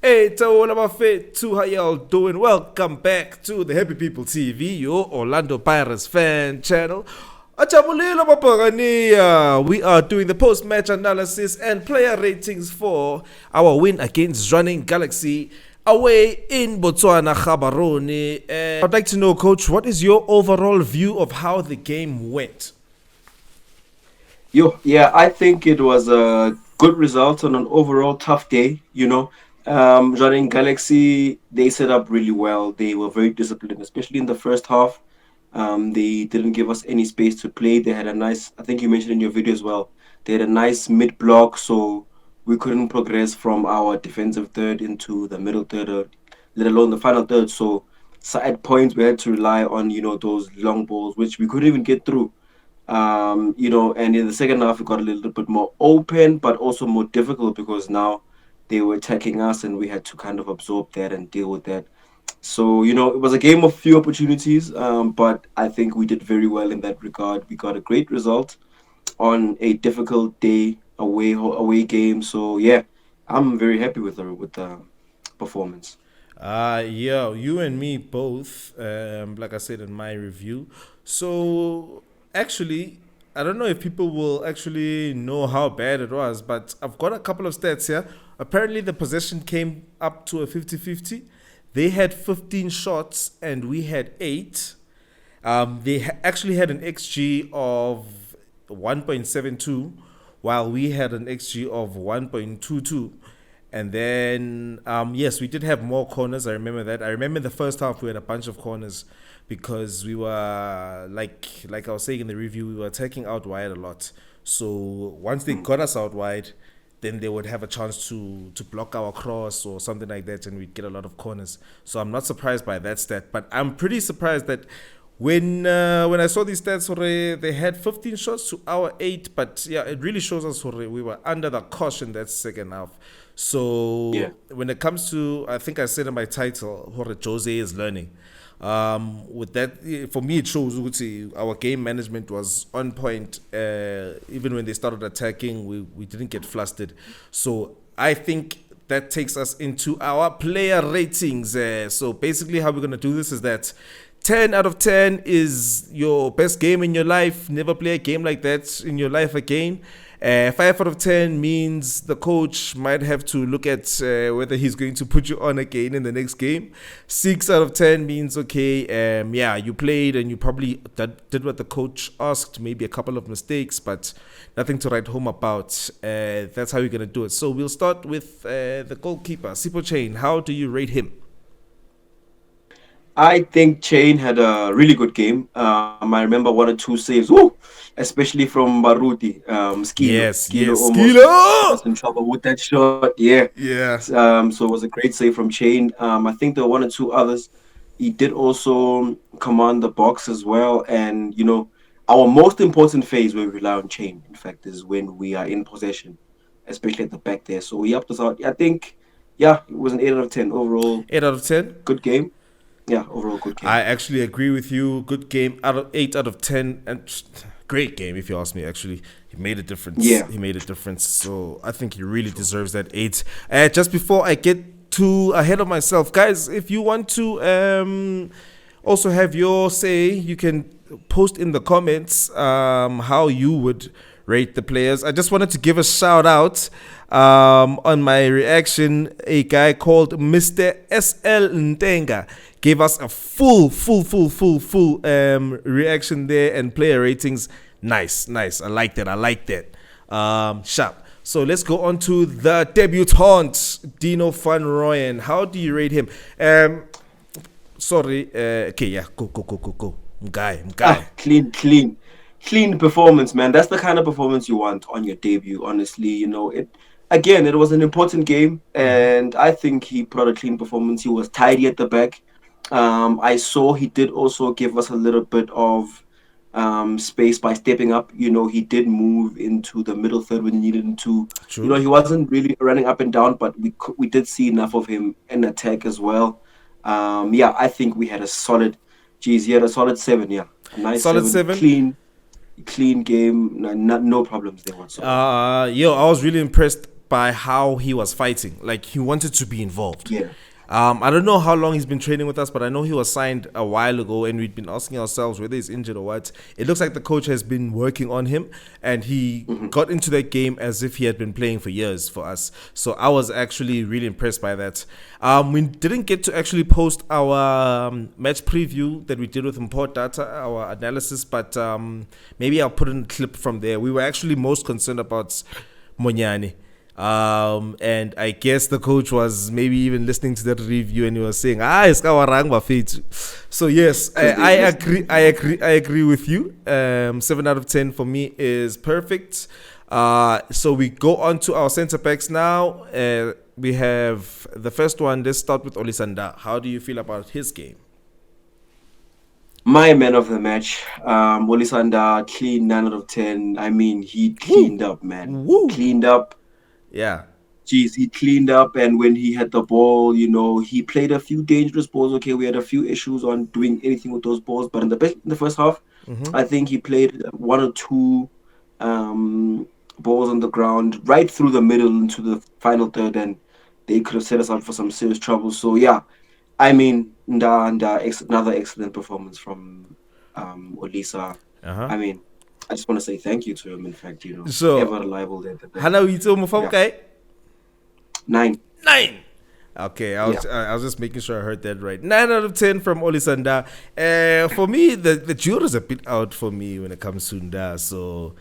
Hey, to all of our faith, to how y'all doing? Welcome back to the Happy People TV, your Orlando Pirates fan channel. Ajabulile Buccaneers. We are doing the post-match analysis and player ratings for our win against Jwaneng Galaxy away in Botswana, Gaborone. I'd like to know, Coach, what is your overall view of how the game went? Yeah, I think it was a good result on an overall tough day. Jwaneng Galaxy, they set up really well. They were very disciplined, especially in the first half. They didn't give us any space to play. They had a nice, I think you mentioned in your video as well, they had a nice mid block, so we couldn't progress from our defensive third into the middle third, let alone the final third. So at points we had to rely on, those long balls, which we couldn't even get through. And in the second half, it got a little bit more open, but also more difficult because now they were attacking us and we had to kind of absorb that and deal with that. So, it was a game of few opportunities, but I think we did very well in that regard. We got a great result on a difficult day away game. So, yeah, I'm very happy with the performance. Yeah, you and me both, like I said in my review. So, actually, I don't know if people will actually know how bad it was, but I've got a couple of stats here. Apparently, the possession came up to a 50-50. They had 15 shots and we had 8. They actually had an XG of 1.72, while we had an XG of 1.22. And then, yes, we did have more corners. I remember that. I remember the first half we had a bunch of corners because we were, like I was saying in the review, we were attacking out wide a lot. So once they got us out wide, then they would have a chance to block our cross or something like that, and we'd get a lot of corners. So I'm not surprised by that stat, but I'm pretty surprised that when I saw these stats, they had 15 shots to our 8, but yeah, it really shows us we were under the caution that second half. Yeah. So when it comes to, I think I said in my title, Jose is learning. With that, for me, it shows our game management was on point. Even when they started attacking, we didn't get flustered. So I think that takes us into our player ratings. So basically, how we're going to do this is that 10 out of 10 is your best game in your life. Never play a game like that in your life again. 5 out of 10 means the coach might have to look at whether he's going to put you on again in the next game. 6 out of 10 means, okay, you played and you probably did what the coach asked, maybe a couple of mistakes, but nothing to write home about. That's how you're going to do it. So we'll start with the goalkeeper, Sipo Chain. How do you rate him? I think Chain had a really good game. I remember one or two saves, woo, especially from Baruti. Skilo Yes, almost got Skilo! us in trouble with that shot. Yeah. Yeah. So it was a great save from Chain. I think there were one or two others. He did also command the box as well. And, our most important phase where we rely on Chain, in fact, is when we are in possession, especially at the back there. So he helped us out. I think, yeah, it was an 8 out of 10 overall. 8 out of 10? Good game. Yeah, overall good game. I actually agree with you. Good game. 8 out of 10. And great game, if you ask me, actually. He made a difference. Yeah. He made a difference. So I think he really deserves that 8. Just before I get too ahead of myself, guys, if you want to also have your say, you can post in the comments how you would rate the players. I just wanted to give a shout out on my reaction. A guy called Mr. SL Ntenga gave us a full reaction there and player ratings. Nice. I like that. Sharp. So let's go on to the debutant, Dino Van Rooyen. How do you rate him? Okay, yeah, go. I'm guy. Clean performance, man. That's the kind of performance you want on your debut. Honestly, it was an important game, and I think he put out a clean performance. He was tidy at the back. I saw he did also give us a little bit of space by stepping up. He did move into the middle third when he needed him to. True. He wasn't really running up and down, but we did see enough of him in attack as well. I think we had a solid. Geez, he had a solid 7. Yeah, a nice Solid 7. 7. Clean game. No problems there whatsoever. I was really impressed by how he was fighting. Like, he wanted to be involved. Yeah. I don't know how long he's been training with us, but I know he was signed a while ago, and we'd been asking ourselves whether he's injured or what. It looks like the coach has been working on him, and he got into that game as if he had been playing for years for us. So I was actually really impressed by that. We didn't get to actually post our match preview that we did with Import Data, our analysis, but maybe I'll put in a clip from there. We were actually most concerned about Monyane. And I guess the coach was maybe even listening to that review, and he was saying, it's kawarang bafethu. So yes, I agree with you. 7 out of 10 for me is perfect. So we go on to our centre backs now. We have the first one. Let's start with Olisanda. How do you feel about his game? My man of the match, Olisanda, clean 9 out of 10. I mean, he cleaned up, man. Cleaned up. Yeah. Geez, he cleaned up, and when he had the ball, he played a few dangerous balls. Okay, we had a few issues on doing anything with those balls, but in the first half, I think he played 1 or 2 balls on the ground right through the middle into the final third, and they could have set us up for some serious trouble. So yeah, I mean, another excellent performance from Olisa. I mean, I just want to say thank you to him. In fact, so, ever reliable there. Hello, you told me, okay? 9. Okay, I was just making sure I heard that right. 9 out of 10 from Olisanda. For me, the jury is a bit out for me when it comes to Nda. So,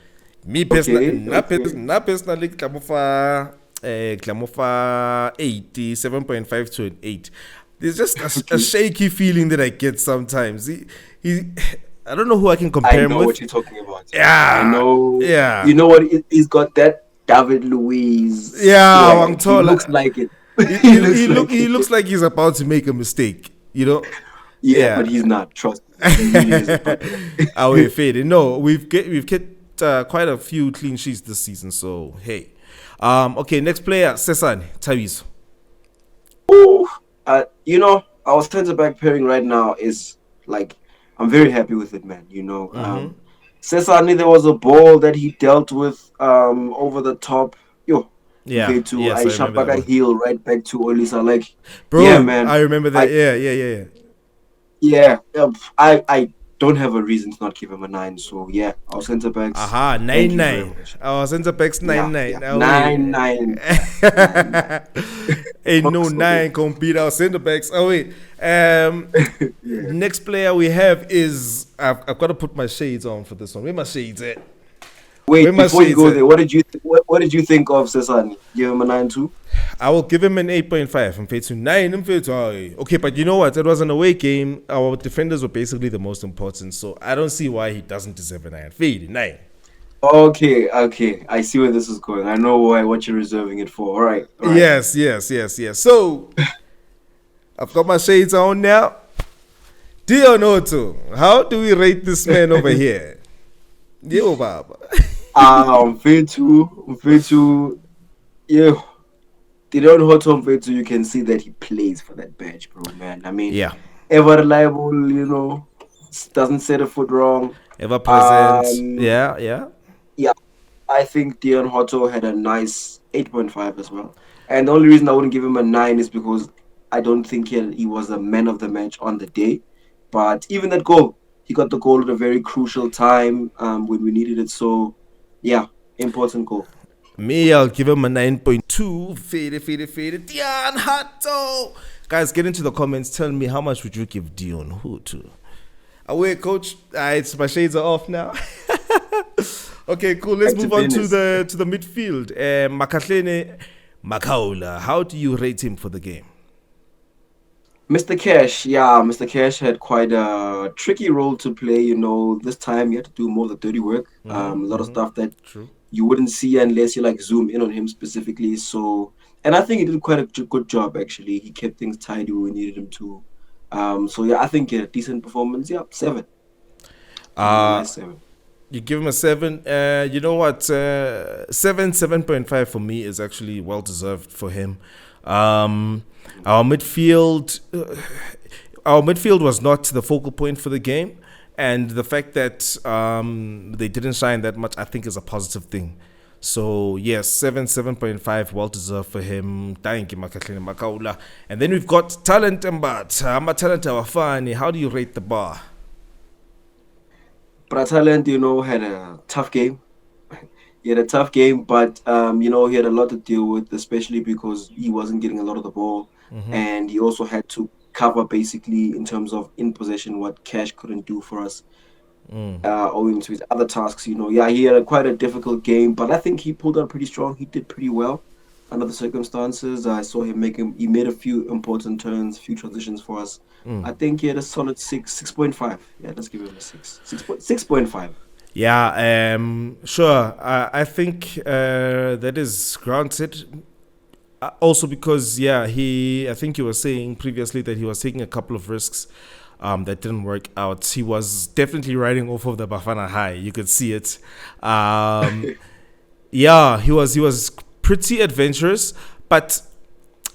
me personally, not personally, Klamofa 80, 7.5 to an 8. There's just a shaky feeling that I get sometimes. He I don't know who I can compare him with. I know what you're talking about. Yeah. I know. Yeah. You know what? He's got that David Luiz. Yeah, he looks like it. He looks like he's about to make a mistake, Yeah, but he's not. Trust me. He really is. Faded. No, we've kept quite a few clean sheets this season, so hey. Okay, next player, Sesane Tawiso. Our centre back pairing right now is like, I'm very happy with it, man. Sesane, there was a ball that he dealt with over the top. Yeah. I remember that heel right back to Olisa. Like, bro, yeah, man. I remember that. Yeah. I don't have a reason to not give him a 9. So yeah, our centre backs. 9-9. Our centre backs 9-9. 9-9. Ain't no 9 can beat our centre backs. Oh wait. Next player we have is I've got to put my shades on for this one. Where my shades at? Wait, before you go there, what did you think of Sesane? Give him a 9 too? I will give him an 8.5. I'm paid to 9. Okay, but you know what? It was an away game. Our defenders were basically the most important, so I don't see why he doesn't deserve a 9. Fade 9. Okay. I see where this is going. I know what you're reserving it for. All right. Yes. So I've got my shades on now. Dion Otto, how do we rate this man over here? Yo, Baba. I'm fair to. Yeah. Dion Otto, you can see that he plays for that badge, bro, man. I mean, ever reliable, doesn't set a foot wrong. Ever present. Yeah. I think Dion Otto had a nice 8.5 as well. And the only reason I wouldn't give him a 9 is because I don't think he was the man of the match on the day. But even that goal, he got the goal at a very crucial time when we needed it. So, yeah, important goal. Me, I'll give him a 9.2. Fade. Dion Otto. Guys, get into the comments. Tell me, how much would you give Dion Otto? Away, coach. It's my shades are off now. Okay, cool. Let's move on to the midfield. Makahlene Makaula. How do you rate him for the game? Mr. Mr. Cash had quite a tricky role to play. This time he had to do more of the dirty work. A lot of stuff that you wouldn't see unless you zoom in on him specifically. So, and I think he did quite a good job actually. He kept things tidy when we needed him to. So yeah, I think a decent performance. Yeah, 7. Nice 7. You give him a 7. You know what? 7.5 for me is actually well deserved for him. Our midfield was not the focal point for the game, and the fact that they didn't shine that much, I think, is a positive thing. So yes, 7.5, well deserved for him. Thank you, Makahleni Makaula. And then we've got talent and but I'm a talent awafani. How do you rate the bar? Talent, had a tough game. He had a tough game, but he had a lot to deal with, especially because he wasn't getting a lot of the ball, and he also had to cover basically in terms of in possession what Cash couldn't do for us, owing to his other tasks. Yeah, he had quite a difficult game, but I think he pulled out pretty strong. He did pretty well under the circumstances. I saw him he made a few important turns, few transitions for us. I think he had a solid 6.5. Yeah, let's give him a 6.5. Yeah, sure. I think that is granted. Also because I think you were saying previously that he was taking a couple of risks that didn't work out. He was definitely riding off of the Bafana high. You could see it. Yeah, he was pretty adventurous, but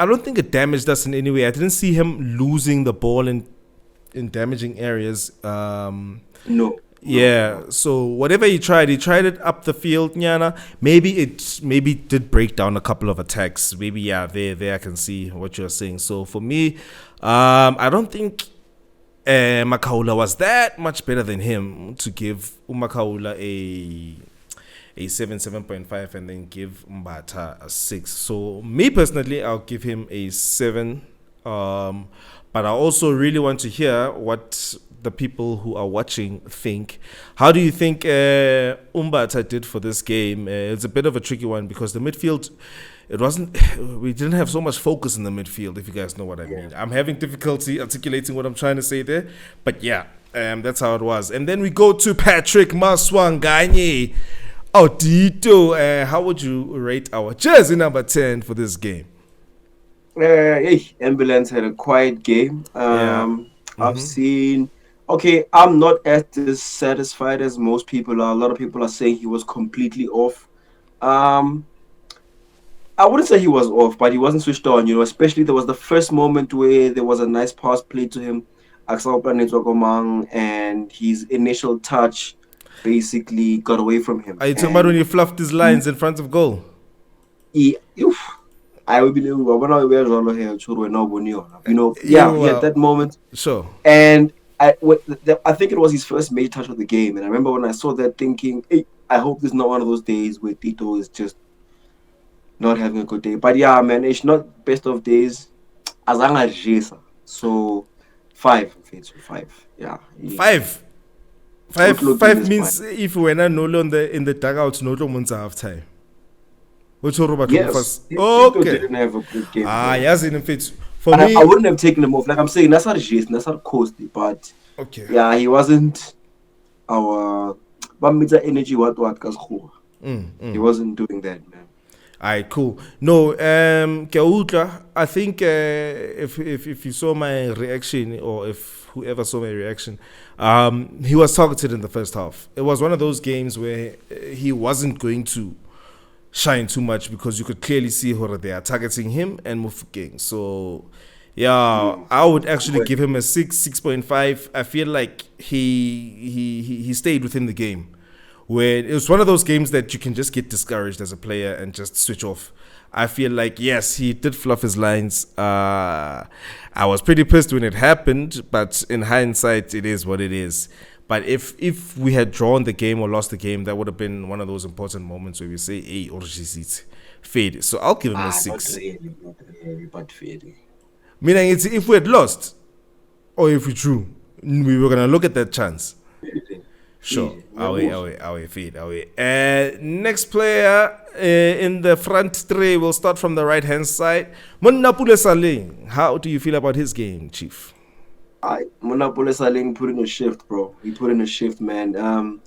I don't think it damaged us in any way. I didn't see him losing the ball in damaging areas. No. Yeah, so whatever he tried it up the field, Nyana. Maybe did break down a couple of attacks. Maybe there I can see what you're saying. So for me, I don't think Makaula was that much better than him to give Makaula a 7.5 and then give Mbata a 6. So me personally, I'll give him a 7. But I also really want to hear what the people who are watching think. How do you think Umbata did for this game? It's a bit of a tricky one because the midfield, we didn't have so much focus in the midfield, if you guys know what I mean. I'm having difficulty articulating what I'm trying to say there, but yeah, that's how it was. And then we go to Patrick Maswanganye. Oh, Dito, how would you rate our jersey number 10 for this game? Ambulance had a quiet game. Yeah. I've seen. Okay, I'm not as dissatisfied as most people are. A lot of people are saying he was completely off. Um, I wouldn't say he was off, but he wasn't switched on. Especially there was the first moment where there was a nice pass played to him, Axel Planetwakomang, and his initial touch basically got away from him. Are you talking about when he fluffed his lines in front of goal? I will believe when I wear Rolo here, he had that moment. Sure. And I think it was his first major touch of the game. And I remember when I saw that thinking, hey, I hope this is not one of those days where Tito is just not having a good day. But yeah, man, it's not best of days. Azanga Jesa. So 5. Yeah. 5. Five means if we're not no longer in the dugout, no months half time. Yes. Okay. Didn't have a good game. Yes, in fact, for and me, I wouldn't have taken him off. Like I'm saying, that's not Jason, that's not costly, but okay. Yeah, he wasn't our energy He wasn't doing that, man. Alright, cool. No, I think if you saw my reaction or if whoever saw my reaction, he was targeted in the first half. It was one of those games where he wasn't going to shine too much because you could clearly see who they are targeting him and Mufukeng. So yeah, I would actually give him a 6.5. I feel like he stayed within the game. Where it was one of those games that you can just get discouraged as a player and just switch off. I feel like, yes, he did fluff his lines. I was pretty pissed when it happened, but in hindsight, it is what it is. But if we had drawn the game or lost the game, that would have been one of those important moments where we say, hey, Orjis, fade. So I'll give him a 6. Not really, but fade. Meaning it's if we had lost or if we drew, we were going to look at that chance. Sure. Away, feed, away. Next player in the front three, we'll start from the right-hand side. Monapule Saling. How do you feel about his game, Chief? Monapule Saling put in a shift, bro. He put in a shift, man.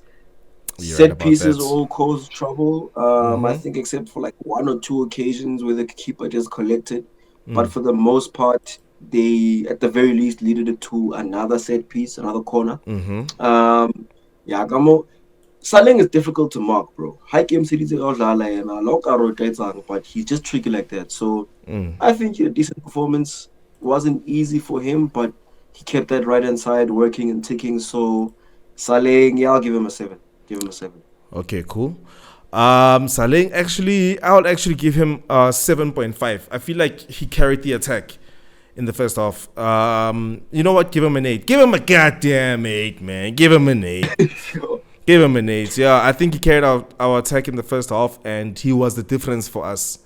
Set pieces all cause trouble. I think except for like 1 or 2 occasions where the keeper just collected. But for the most part, they at the very least leaded it to another set piece, another corner. Yeah, Saling is difficult to mark, bro. High game cities but he's just tricky like that. So I think he had a decent performance. Wasn't easy for him, but he kept that right hand side working and ticking. So Saling, yeah, I'll give him a 7. Okay, cool. Saleng, actually, I'll actually give him 7.5. I feel like he carried the attack in the first half. You know what? Give him an 8. Give him a goddamn 8, man. Give him an 8. Give him an 8. Yeah, I think he carried out our attack in the first half, and he was the difference for us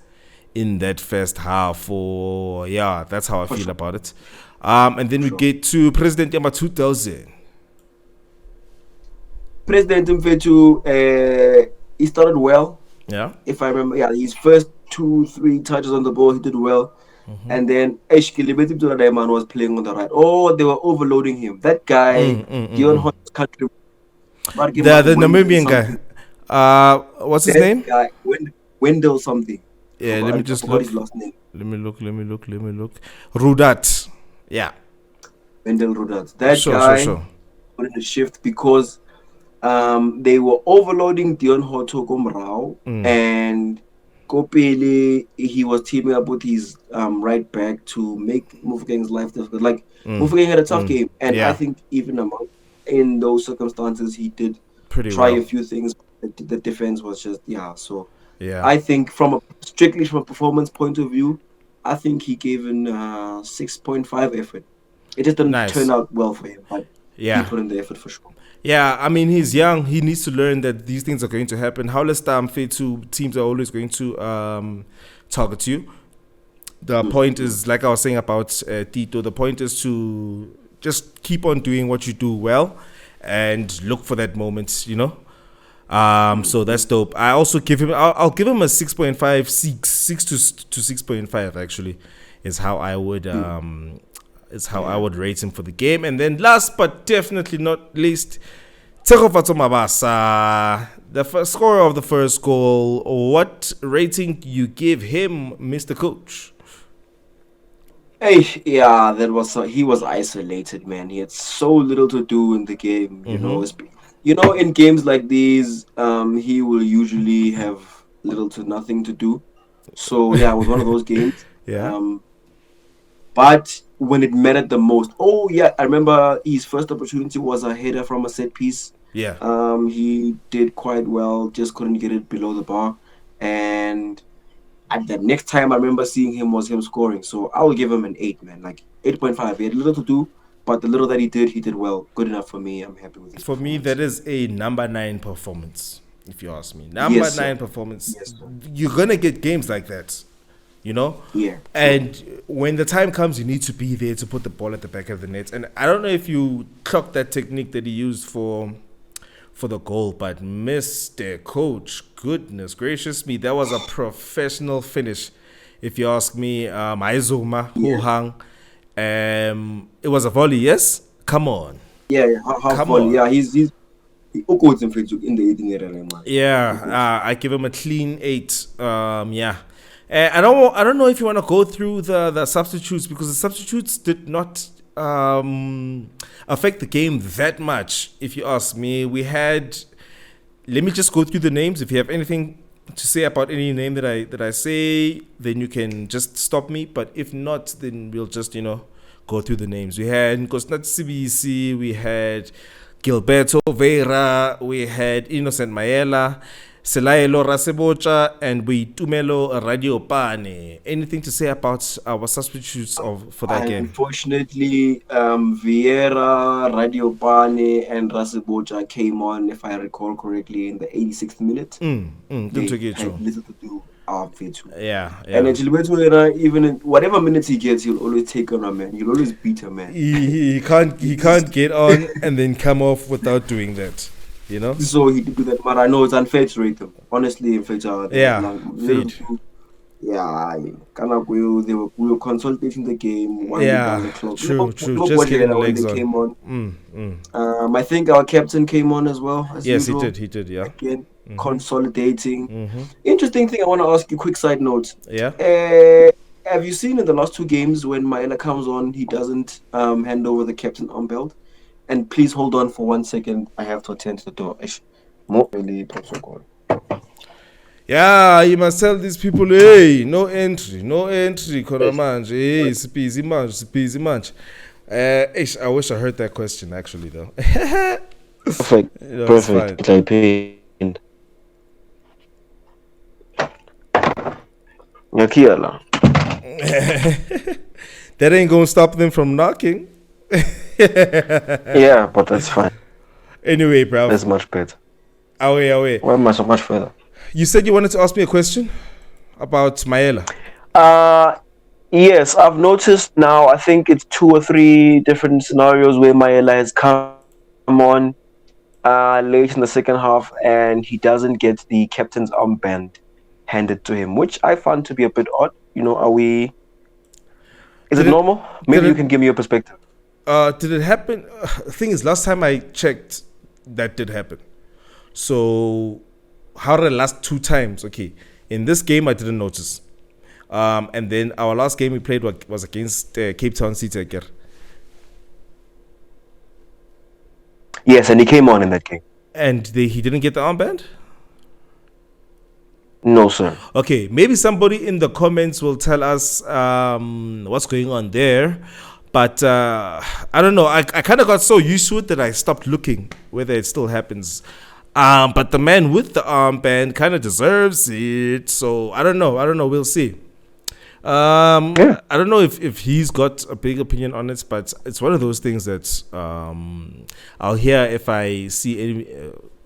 in that first half. Yeah, that's how I feel about it. And then we get to President Yama 2000. President Mfethu, he started well. Yeah. If I remember, yeah, his first 2-3 touches on the ball, he did well. Mm-hmm. And then Eshkili Diamond was playing on the right. Oh, they were overloading him. That guy, Dion Hodge's country. The Namibian guy. What's his name? Guy, Wendell something. Yeah, let me just look. His last name. Let me look. Rudat. Yeah. Wendell Rudat. That guy put in the shift because they were overloading Dion Hoto Gomrao and Kopele. He was teaming up with his right back to make Mufokeng's life difficult. Like Mufokeng had a tough game, and I think even in those circumstances he did try a few things. The defense was just so. Yeah, I think strictly from a performance point of view, I think he gave in 6.5 effort. It just didn't turn out well for him, but he put in the effort for sure. Yeah, I mean, he's young. He needs to learn that these things are going to happen. How less time teams are always going to target you. The point is, like I was saying about Tito, the point is to just keep on doing what you do well and look for that moment, So that's dope. I also give him, I'll give him a 6.5, 6 to 6.5 actually, is how I would I would rate him for the game. And then last but definitely not least, Teko Mabasa, the first scorer of the first goal. What rating you give him, Mr. Coach? Hey, yeah, he was isolated, man. He had so little to do in the game, in games like these, he will usually have little to nothing to do. So yeah, it was one of those games. But when it mattered the most, I remember his first opportunity was a header from a set piece. Yeah. He did quite well, just couldn't get it below the bar. And at the next time I remember seeing him was him scoring. So I will give him an 8, man. Like 8.5. He had little to do, but the little that he did well. Good enough for me. I'm happy with it. For me, that is a number 9 performance, if you ask me. Number 9 performance. Yes, you're going to get games like that. Yeah. And when the time comes, you need to be there to put the ball at the back of the net. And I don't know if you clocked that technique that he used for the goal, but Mr. Coach, goodness gracious me, that was a professional finish. If you ask me, Aizuma, who hung, it was a volley, yes? Come on. Yeah, half volley. Yeah, he's in the 18 man. Yeah, I give him a clean 8. Yeah. I don't know if you want to go through the substitutes, because the substitutes did not affect the game that much, if you ask me. Let me just go through the names. If you have anything to say about any name that I say, then you can just stop me. But if not, then we'll just go through the names. We had Nkosnat CBC, we had Gilberto Veira, we had Innocent Maela, Selaelo Rasebocha, and Tumelo Radiopane. Anything to say about our substitutes for that game? Unfortunately, Vieira, Radiopane, and Rasebocha came on, if I recall correctly, in the 86th minute. They had little to do. Yeah. And Gilberto, even in whatever minutes he gets, he'll always take on a man. He'll always beat a man. He can't get on and then come off without doing that. So he did do that, but I know it's unfair to rate them. Honestly, unfair to we were consolidating the game. True. Just getting the legs on. Came on. I think our captain came on as well. Yes, usual. He did. Yeah. Again, consolidating. Interesting thing. I want to ask you. Quick side note. Yeah. Have you seen in the last 2 games when Maela comes on, he doesn't hand over the captain on belt? And please hold on for 1 second. I have to attend to the door. Yeah, you must tell these people, hey, no entry, Koramanje, hey, it's busy much. I wish I heard that question actually though. Perfect. Nyakiela. That ain't gonna stop them from knocking. Yeah, but that's fine. Anyway, bro. That's much better. Away, away. Why am I so much further? You said you wanted to ask me a question about Maela. Yes, I've noticed now. I think it's 2 or 3 different scenarios where Maela has come on late in the second half, and he doesn't get the captain's armband handed to him, which I found to be a bit odd. You know, are we? Is it normal? Maybe you can give me your perspective. Did it happen? The thing is, last time I checked, that did happen. So, how are the last 2 times? Okay, in this game I didn't notice. And then our last game we played was against Cape Town City again. Yes, and he came on in that game. And he didn't get the armband? No, sir. Okay, maybe somebody in the comments will tell us what's going on there. But I don't know. I kind of got so used to it that I stopped looking whether it still happens. But the man with the armband kind of deserves it. So I don't know. We'll see. I don't know if he's got a big opinion on it, but it's one of those things that I'll hear if I see any.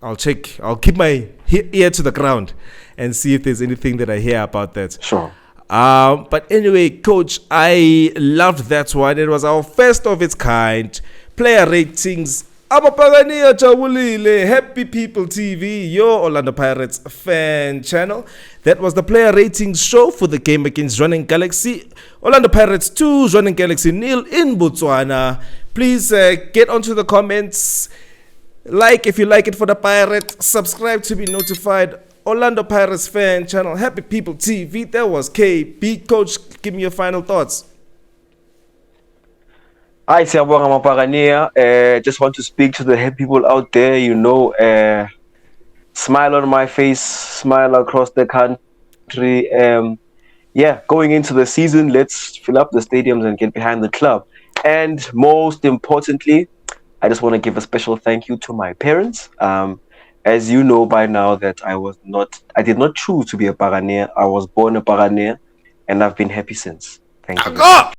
I'll check. I'll keep my ear to the ground and see if there's anything that I hear about that. Sure. But anyway, Coach, I loved that one. It was our first of its kind. Player ratings. Abapagania Jawulile, Happy People TV, your Orlando Pirates fan channel. That was the player ratings show for the game against Jwaneng Galaxy. Orlando Pirates 2, Jwaneng Galaxy 0 in Botswana. Please get onto the comments. Like if you like it for the Pirates. Subscribe to be notified. Orlando Pirates fan channel, Happy People TV. That was KB. Coach, give me your final thoughts. Hi, Siyabonga Mapagania. Just want to speak to the happy people out there. You know, smile on my face, smile across the country. Yeah, going into the season, let's fill up the stadiums and get behind the club. And most importantly, I just want to give a special thank you to my parents. As you know by now that I did not choose to be a Pagania. I was born a Pagania, and I've been happy since. Thank you.